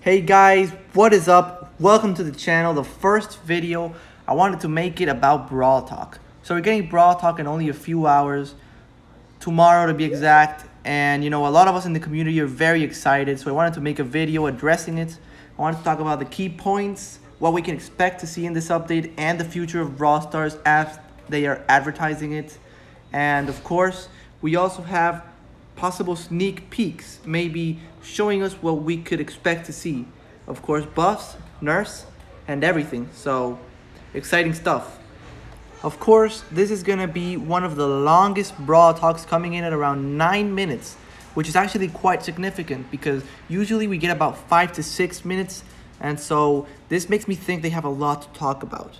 Hey guys, what is up? Welcome to the channel. The first video, I wanted to make it about Brawl Talk. So we're getting Brawl Talk in only a few hours, tomorrow to be exact. And you know, a lot of us in the community are very excited. So I wanted to make a video addressing it. I wanted to talk about the key points, what we can expect to see in this update, and the future of Brawl Stars as they are advertising it. And of course, we also have possible sneak peeks, maybe showing us what we could expect to see. Of course, buffs, nerfs, and everything. So, exciting stuff. Of course, this is gonna be one of the longest Brawl Talks, coming in at around 9 minutes, which is actually quite significant because usually we get about 5 to 6 minutes, and so this makes me think they have a lot to talk about.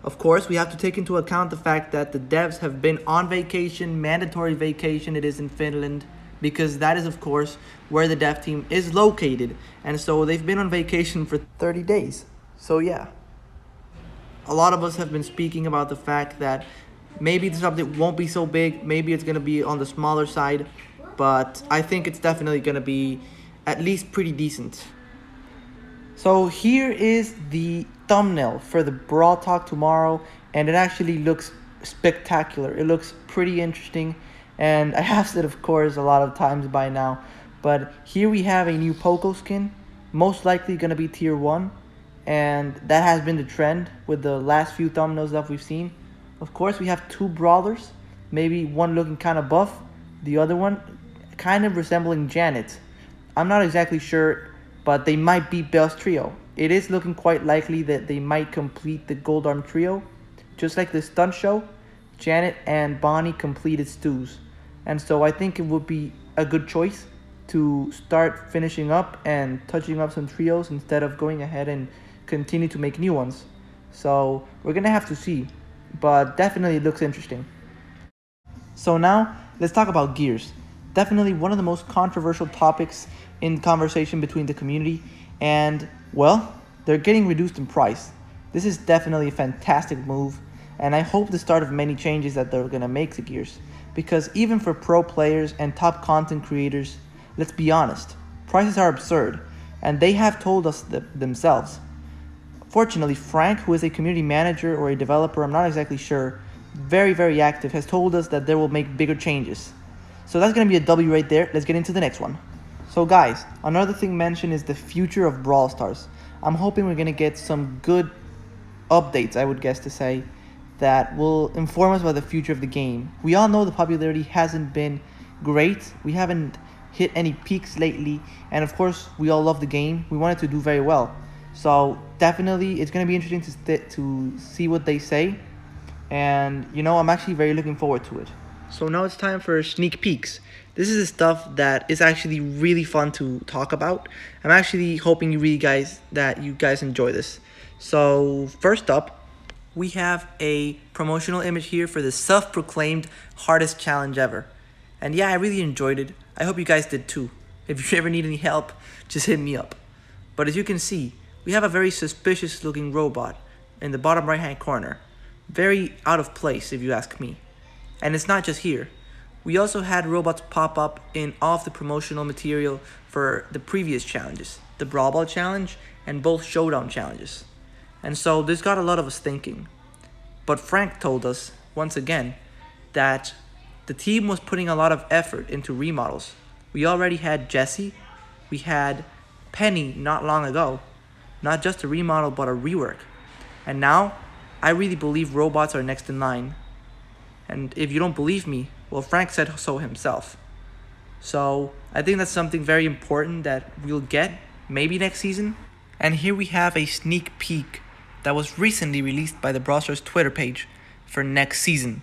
Of course, we have to take into account the fact that the devs have been on vacation, mandatory vacation it is in Finland, because that is, of course, where the dev team is located. And so they've been on vacation for 30 days. So yeah. A lot of us have been speaking about the fact that maybe this update won't be so big, maybe it's going to be on the smaller side, but I think it's definitely going to be at least pretty decent. So here is the thumbnail for the Brawl Talk tomorrow, and it actually looks spectacular. It looks pretty interesting, and I have said, of course, a lot of times by now, but here we have a new Poco skin, most likely going to be tier 1, and that has been the trend with the last few thumbnails that we've seen. Of course, we have 2 Brawlers, maybe one looking kind of buff, the other one kind of resembling Janet. I'm not exactly sure, but they might be Belle's trio. It is looking quite likely that they might complete the Gold Arm trio. Just like the stunt show, Janet and Bonnie completed Stu's. And so I think it would be a good choice to start finishing up and touching up some trios instead of going ahead and continue to make new ones. So we're gonna have to see, but definitely it looks interesting. So now let's talk about gears. Definitely one of the most controversial topics in conversation between the community, and well, they're getting reduced in price. This is definitely a fantastic move, and I hope the start of many changes that they're gonna make to gears, because even for pro players and top content creators, let's be honest, prices are absurd, and they have told us themselves. Fortunately, Frank, who is a community manager or a developer, I'm not exactly sure, very active, has told us that they will make bigger changes. So that's gonna be a W right there. Let's get into the next one. So guys, another thing mentioned is the future of Brawl Stars. I'm hoping we're going to get some good updates, I would guess to say, that will inform us about the future of the game. We all know the popularity hasn't been great. We haven't hit any peaks lately. And of course, we all love the game. We want it to do very well. So definitely, it's going to be interesting to see what they say. And, you know, I'm actually very looking forward to it. So now it's time for sneak peeks. This is the stuff that is actually really fun to talk about. I'm actually hoping you guys enjoy this. So first up, we have a promotional image here for the self-proclaimed hardest challenge ever. And yeah, I really enjoyed it. I hope you guys did too. If you ever need any help, just hit me up. But as you can see, we have a very suspicious looking robot in the bottom right hand corner. Very out of place if you ask me. And it's not just here. We also had robots pop up in all of the promotional material for the previous challenges, the Brawl Ball challenge and both Showdown challenges. And so this got a lot of us thinking. But Frank told us, once again, that the team was putting a lot of effort into remodels. We already had Jessie, we had Penny not long ago. Not just a remodel, but a rework. And now, I really believe robots are next in line. And if you don't believe me, well, Frank said so himself. So I think that's something very important that we'll get maybe next season. And here we have a sneak peek that was recently released by the Brawl Stars Twitter page for next season.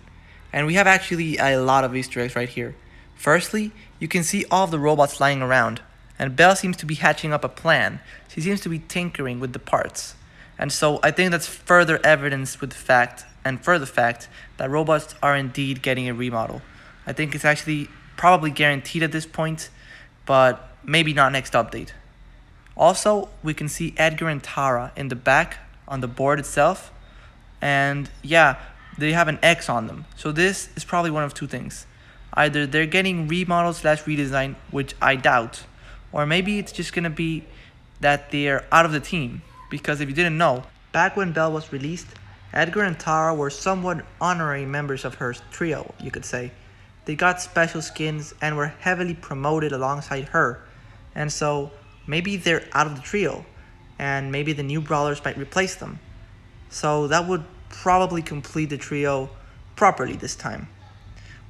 And we have actually a lot of Easter eggs right here. Firstly, you can see all of the robots lying around. And Belle seems to be hatching up a plan. She seems to be tinkering with the parts. And so I think that's further evidence with the fact that robots are indeed getting a remodel. I think it's actually probably guaranteed at this point, but maybe not next update. Also, we can see Edgar and Tara in the back on the board itself. And yeah, they have an X on them. So this is probably one of two things. Either they're getting remodel / redesign, which I doubt, or maybe it's just going to be that they're out of the team. Because if you didn't know, back when Belle was released, Edgar and Tara were somewhat honorary members of her trio, you could say. They got special skins and were heavily promoted alongside her. And so maybe they're out of the trio, and maybe the new Brawlers might replace them. So that would probably complete the trio properly this time.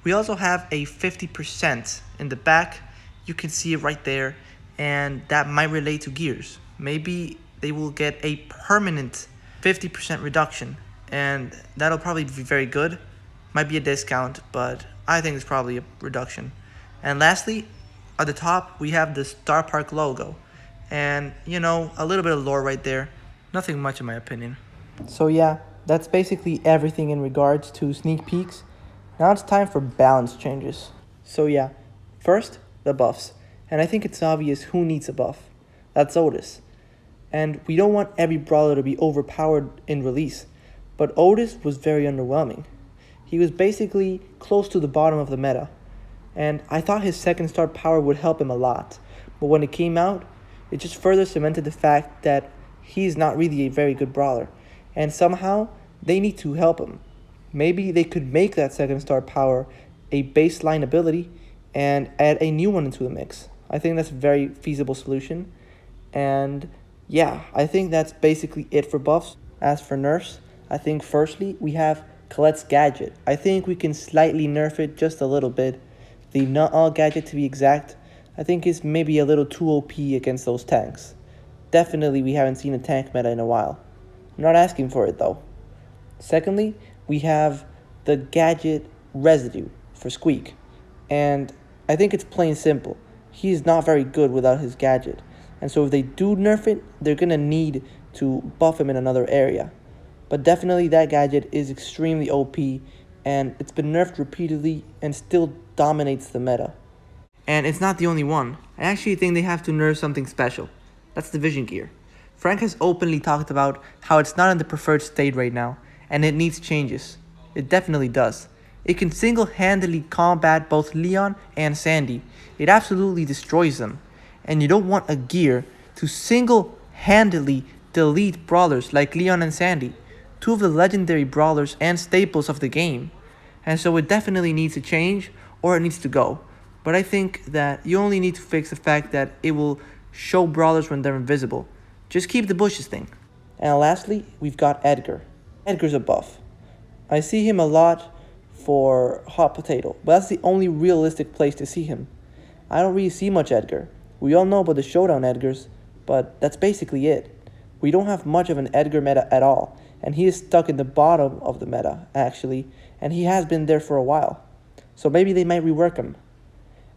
We also have a 50% in the back. You can see it right there, and that might relate to gears. Maybe they will get a permanent 50% reduction, and that'll probably be very good. Might be a discount, but I think it's probably a reduction. And lastly, at the top, we have the Star Park logo. And, you know, a little bit of lore right there. Nothing much in my opinion. So yeah, that's basically everything in regards to sneak peeks. Now it's time for balance changes. So yeah, first, the buffs. And I think it's obvious who needs a buff. That's Otis. And we don't want every brawler to be overpowered in release. But Otis was very underwhelming. He was basically close to the bottom of the meta. And I thought his second star power would help him a lot. But when it came out, it just further cemented the fact that he's not really a very good brawler. And somehow, they need to help him. Maybe they could make that second star power a baseline ability and add a new one into the mix. I think that's a very feasible solution. And yeah, I think that's basically it for buffs. As for nerfs, I think firstly, we have Colette's gadget. I think we can slightly nerf it just a little bit. The not all gadget, to be exact, I think is maybe a little too OP against those tanks. Definitely we haven't seen a tank meta in a while. I'm not asking for it though. Secondly, we have the gadget residue for Squeak. And I think it's plain simple. He's not very good without his gadget. And so if they do nerf it, they're going to need to buff him in another area. But definitely that gadget is extremely OP, and it's been nerfed repeatedly and still dominates the meta. And it's not the only one. I actually think they have to nerf something special. That's the vision gear. Frank has openly talked about how it's not in the preferred state right now, and it needs changes. It definitely does. It can single-handedly combat both Leon and Sandy. It absolutely destroys them. And you don't want a gear to single-handedly delete brawlers like Leon and Sandy, two of the legendary brawlers and staples of the game. And so it definitely needs to change, or it needs to go. But I think that you only need to fix the fact that it will show brawlers when they're invisible. Just keep the bushes thing. And lastly, we've got Edgar. Edgar's a buff. I see him a lot for Hot Potato, but that's the only realistic place to see him. I don't really see much Edgar. We all know about the Showdown Edgars, but that's basically it. We don't have much of an Edgar meta at all, and he is stuck in the bottom of the meta, actually, and he has been there for a while. So maybe they might rework him.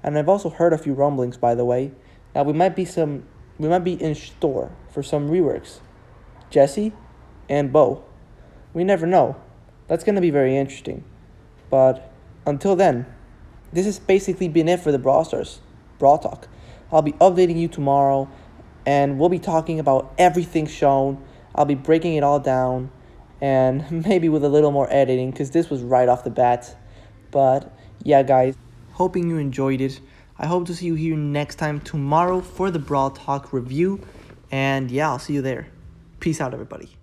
And I've also heard a few rumblings, by the way. Now we might be in store for some reworks. Jesse and Bo. We never know. That's going to be very interesting. But until then, this has basically been it for the Brawl Stars Brawl Talk. I'll be updating you tomorrow, and we'll be talking about everything shown. I'll be breaking it all down, and maybe with a little more editing, because this was right off the bat. But yeah, guys, hoping you enjoyed it. I hope to see you here next time tomorrow for the Brawl Talk review. And yeah, I'll see you there. Peace out, everybody.